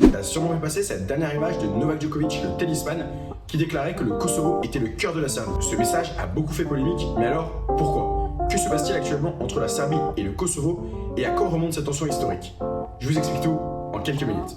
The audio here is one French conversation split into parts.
T'as sûrement vu passer cette dernière image de Novak Djokovic, le tennisman, qui déclarait que le Kosovo était le cœur de la Serbie. Ce message a beaucoup fait polémique, mais alors, pourquoi? Que se passe-t-il actuellement entre la Serbie et le Kosovo, et à quand remonte cette tension historique? Je vous explique tout en quelques minutes.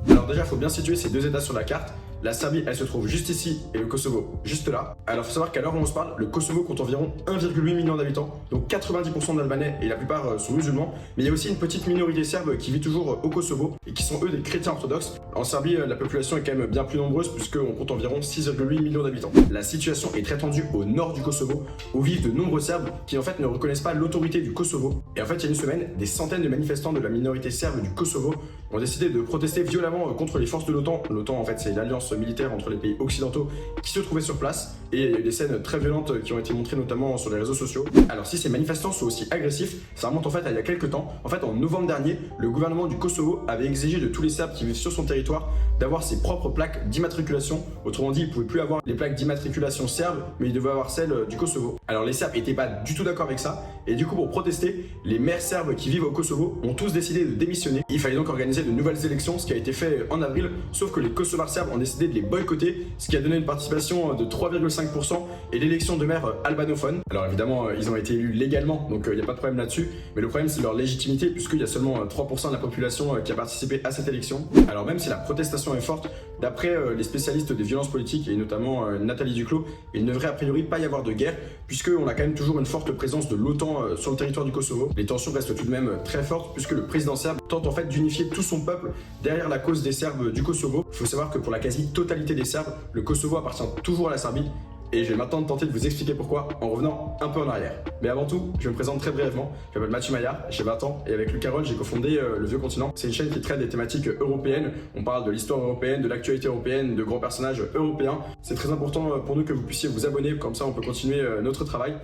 Alors déjà, il faut bien situer ces deux états sur la carte. La Serbie, elle se trouve juste ici et le Kosovo juste là. Alors il faut savoir qu'à l'heure où on se parle, le Kosovo compte environ 1,8 million d'habitants, donc 90% d'Albanais et la plupart sont musulmans. Mais il y a aussi une petite minorité serbe qui vit toujours au Kosovo et qui sont eux des chrétiens orthodoxes. En Serbie, la population est quand même bien plus nombreuse puisqu'on compte environ 6,8 millions d'habitants. La situation est très tendue au nord du Kosovo, où vivent de nombreux Serbes qui en fait ne reconnaissent pas l'autorité du Kosovo. Et en fait, il y a une semaine, des centaines de manifestants de la minorité serbe du Kosovo ont décidé de protester violemment contre les forces de l'OTAN. L'OTAN, en fait, c'est l'alliance militaire entre les pays occidentaux qui se trouvaient sur place. Et il y a eu des scènes très violentes qui ont été montrées notamment sur les réseaux sociaux. Alors si ces manifestants sont aussi agressifs, ça remonte en fait à il y a quelques temps. En fait, en novembre dernier, le gouvernement du Kosovo avait exigé de tous les Serbes qui vivent sur son territoire d'avoir ses propres plaques d'immatriculation. Autrement dit, ils ne pouvaient plus avoir les plaques d'immatriculation serbes, mais ils devaient avoir celles du Kosovo. Alors les Serbes n'étaient pas du tout d'accord avec ça. Et du coup, pour protester, les maires serbes qui vivent au Kosovo ont tous décidé de démissionner. Il fallait donc organiser de nouvelles élections, ce qui a été fait en avril, sauf que les Kosovars serbes ont décidé de les boycotter, ce qui a donné une participation de 3,5% et l'élection de maires albanophones. Alors évidemment, ils ont été élus légalement, donc il n'y a pas de problème là-dessus, mais le problème c'est leur légitimité, puisqu'il y a seulement 3% de la population qui a participé à cette élection. Alors même si la protestation est forte, d'après les spécialistes des violences politiques, et notamment Nathalie Duclos, il ne devrait a priori pas y avoir de guerre, puisqu'on a quand même toujours une forte présence de l'OTAN sur le territoire du Kosovo. Les tensions restent tout de même très fortes, puisque le président serbe tente en fait d'unifier tout son peuple derrière la cause des Serbes du Kosovo. Il faut savoir que pour la quasi-totalité des Serbes, le Kosovo appartient toujours à la Serbie. Et je vais maintenant tenter de vous expliquer pourquoi en revenant un peu en arrière. Mais avant tout, je me présente très brièvement. Je m'appelle Mathieu Maillard, j'ai 20 ans et avec Luc Carroll, j'ai cofondé Le Vieux Continent. C'est une chaîne qui traite des thématiques européennes. On parle de l'histoire européenne, de l'actualité européenne, de grands personnages européens. C'est très important pour nous que vous puissiez vous abonner, comme ça on peut continuer notre travail.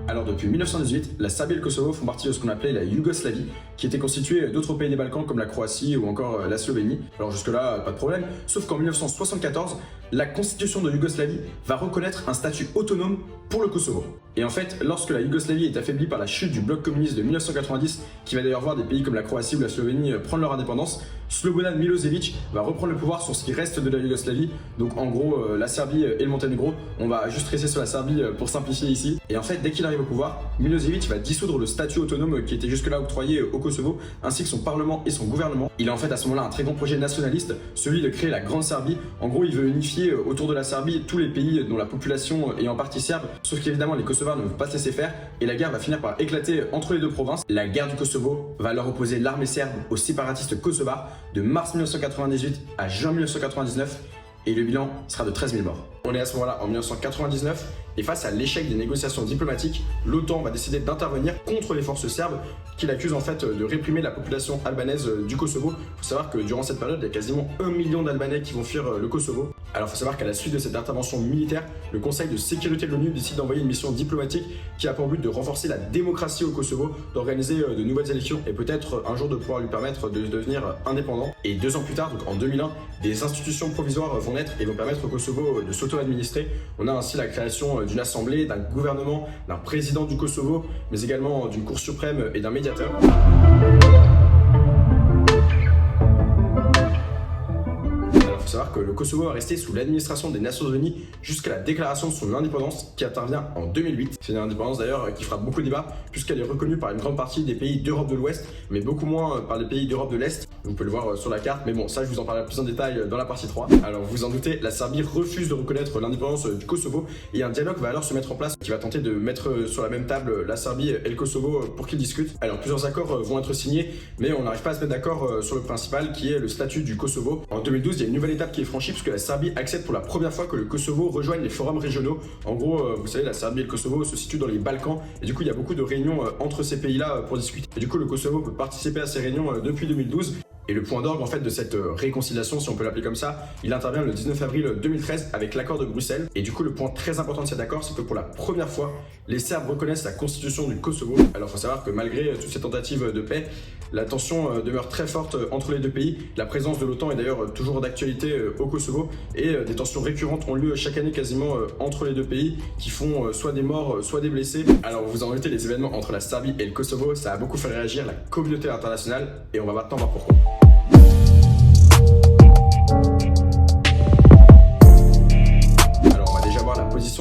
Alors depuis 1918, la Serbie et le Kosovo font partie de ce qu'on appelait la Yougoslavie, qui était constituée d'autres pays des Balkans comme la Croatie ou encore la Slovénie. Alors jusque-là, pas de problème, sauf qu'en 1974, la constitution de Yougoslavie va reconnaître un statut autonome pour le Kosovo. Et en fait, lorsque la Yougoslavie est affaiblie par la chute du bloc communiste de 1990, qui va d'ailleurs voir des pays comme la Croatie ou la Slovénie prendre leur indépendance, Slobodan Milosevic va reprendre le pouvoir sur ce qui reste de la Yougoslavie. Donc en gros, la Serbie et le Monténégro, on va juste rester sur la Serbie pour simplifier ici. Et en fait, dès qu'il arrive au pouvoir, Milosevic va dissoudre le statut autonome qui était jusque-là octroyé au Kosovo, ainsi que son parlement et son gouvernement. Il a en fait à ce moment-là un très grand projet nationaliste, celui de créer la Grande Serbie. En gros, il veut unifier autour de la Serbie tous les pays dont la population est en partie serbe, sauf qu'évidemment les Kosovars ne veulent pas se laisser faire et la guerre va finir par éclater entre les deux provinces. La guerre du Kosovo va alors opposer l'armée serbe aux séparatistes kosovars de mars 1998 à juin 1999 et le bilan sera de 13 000 morts. On est à ce moment-là en 1999 et face à l'échec des négociations diplomatiques, l'OTAN va décider d'intervenir contre les forces serbes qui l'accusent en fait de réprimer la population albanaise du Kosovo. Il faut savoir que durant cette période, il y a quasiment 1 million d'Albanais qui vont fuir le Kosovo. Alors il faut savoir qu'à la suite de cette intervention militaire, le Conseil de sécurité de l'ONU décide d'envoyer une mission diplomatique qui a pour but de renforcer la démocratie au Kosovo, d'organiser de nouvelles élections et peut-être un jour de pouvoir lui permettre de devenir indépendant. Et 2 ans plus tard, donc en 2001, des institutions provisoires vont naître et vont permettre au Kosovo de s'auto-administrer. On a ainsi la création d'une assemblée, d'un gouvernement, d'un président du Kosovo, mais également d'une cour suprême et d'un médiateur. Il faut savoir que le Kosovo va rester sous l'administration des Nations Unies jusqu'à la déclaration de son indépendance qui intervient en 2008. C'est une indépendance d'ailleurs qui fera beaucoup débat puisqu'elle est reconnue par une grande partie des pays d'Europe de l'Ouest mais beaucoup moins par les pays d'Europe de l'Est. Vous pouvez le voir sur la carte, mais bon, ça je vous en parlerai plus en détail dans la partie 3. Alors vous vous en doutez, la Serbie refuse de reconnaître l'indépendance du Kosovo et un dialogue va alors se mettre en place qui va tenter de mettre sur la même table la Serbie et le Kosovo pour qu'ils discutent. Alors plusieurs accords vont être signés mais on n'arrive pas à se mettre d'accord sur le principal qui est le statut du Kosovo. En 2012, il y a une nouvelle étape qui est franchie puisque la Serbie accepte pour la première fois que le Kosovo rejoigne les forums régionaux. En gros, vous savez, la Serbie et le Kosovo se situent dans les Balkans et du coup il y a beaucoup de réunions entre ces pays-là pour discuter. Et du coup le Kosovo peut participer à ces réunions depuis 2012. Et le point d'orgue en fait de cette réconciliation, si on peut l'appeler comme ça, il intervient le 19 avril 2013 avec l'accord de Bruxelles. Et du coup, le point très important de cet accord, c'est que pour la première fois, les Serbes reconnaissent la constitution du Kosovo. Alors il faut savoir que malgré toutes ces tentatives de paix, la tension demeure très forte entre les deux pays. La présence de l'OTAN est d'ailleurs toujours d'actualité au Kosovo et des tensions récurrentes ont lieu chaque année quasiment entre les deux pays qui font soit des morts, soit des blessés. Alors vous en notez les événements entre la Serbie et le Kosovo, ça a beaucoup fait réagir la communauté internationale et on va maintenant voir pourquoi.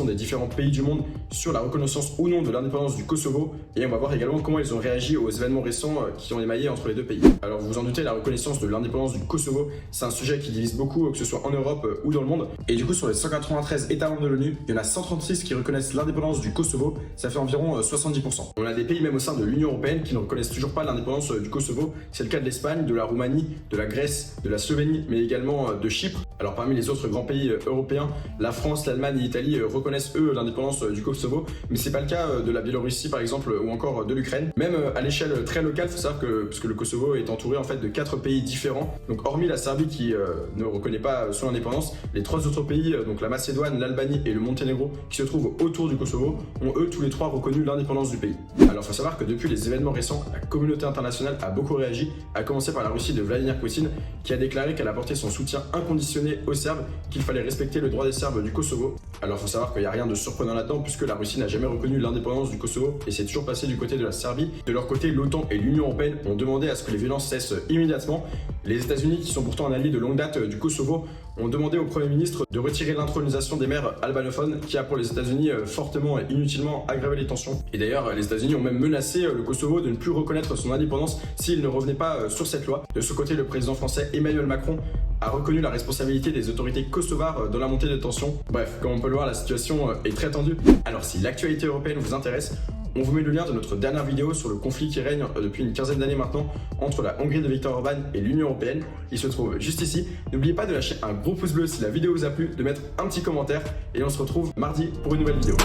Des différents pays du monde sur la reconnaissance ou non de l'indépendance du Kosovo et on va voir également comment ils ont réagi aux événements récents qui ont émaillé entre les deux pays. Alors vous vous en doutez, la reconnaissance de l'indépendance du Kosovo, c'est un sujet qui divise beaucoup, que ce soit en Europe ou dans le monde. Et du coup sur les 193 États membres de l'ONU, il y en a 136 qui reconnaissent l'indépendance du Kosovo, ça fait environ 70%. On a des pays même au sein de l'Union Européenne qui ne reconnaissent toujours pas l'indépendance du Kosovo, c'est le cas de l'Espagne, de la Roumanie, de la Grèce, de la Slovénie, mais également de Chypre. Alors parmi les autres grands pays européens, la France, l'Allemagne et l'Italie reconnaissent eux l'indépendance du Kosovo, mais c'est pas le cas de la Biélorussie par exemple ou encore de l'Ukraine. Même à l'échelle très locale, il faut savoir que puisque le Kosovo est entouré en fait de 4 pays différents, donc hormis la Serbie qui ne reconnaît pas son indépendance, les 3 autres pays, donc la Macédoine, l'Albanie et le Monténégro qui se trouvent autour du Kosovo, ont eux tous les 3 reconnu l'indépendance du pays. Alors il faut savoir que depuis les événements récents, la communauté internationale a beaucoup réagi, à commencer par la Russie de Vladimir Poutine qui a déclaré qu'elle apportait son soutien inconditionné aux Serbes, qu'il fallait respecter le droit des Serbes du Kosovo. Alors il faut savoir qu'il n'y a rien de surprenant là-dedans puisque la Russie n'a jamais reconnu l'indépendance du Kosovo et c'est toujours passé du côté de la Serbie. De leur côté, l'OTAN et l'Union Européenne ont demandé à ce que les violences cessent immédiatement. Les États-Unis, qui sont pourtant un allié de longue date du Kosovo, ont demandé au Premier ministre de retirer l'intronisation des maires albanophones qui a pour les États-Unis fortement et inutilement aggravé les tensions. Et d'ailleurs, les États-Unis ont même menacé le Kosovo de ne plus reconnaître son indépendance s'il ne revenait pas sur cette loi. De ce côté, le président français Emmanuel Macron a reconnu la responsabilité des autorités kosovares dans la montée des tensions. Bref, comme on peut le voir, la situation est très tendue. Alors si l'actualité européenne vous intéresse, on vous met le lien de notre dernière vidéo sur le conflit qui règne depuis une quinzaine d'années maintenant entre la Hongrie de Viktor Orban et l'Union Européenne. Il se trouve juste ici. N'oubliez pas de lâcher un gros pouce bleu si la vidéo vous a plu, de mettre un petit commentaire et on se retrouve mardi pour une nouvelle vidéo.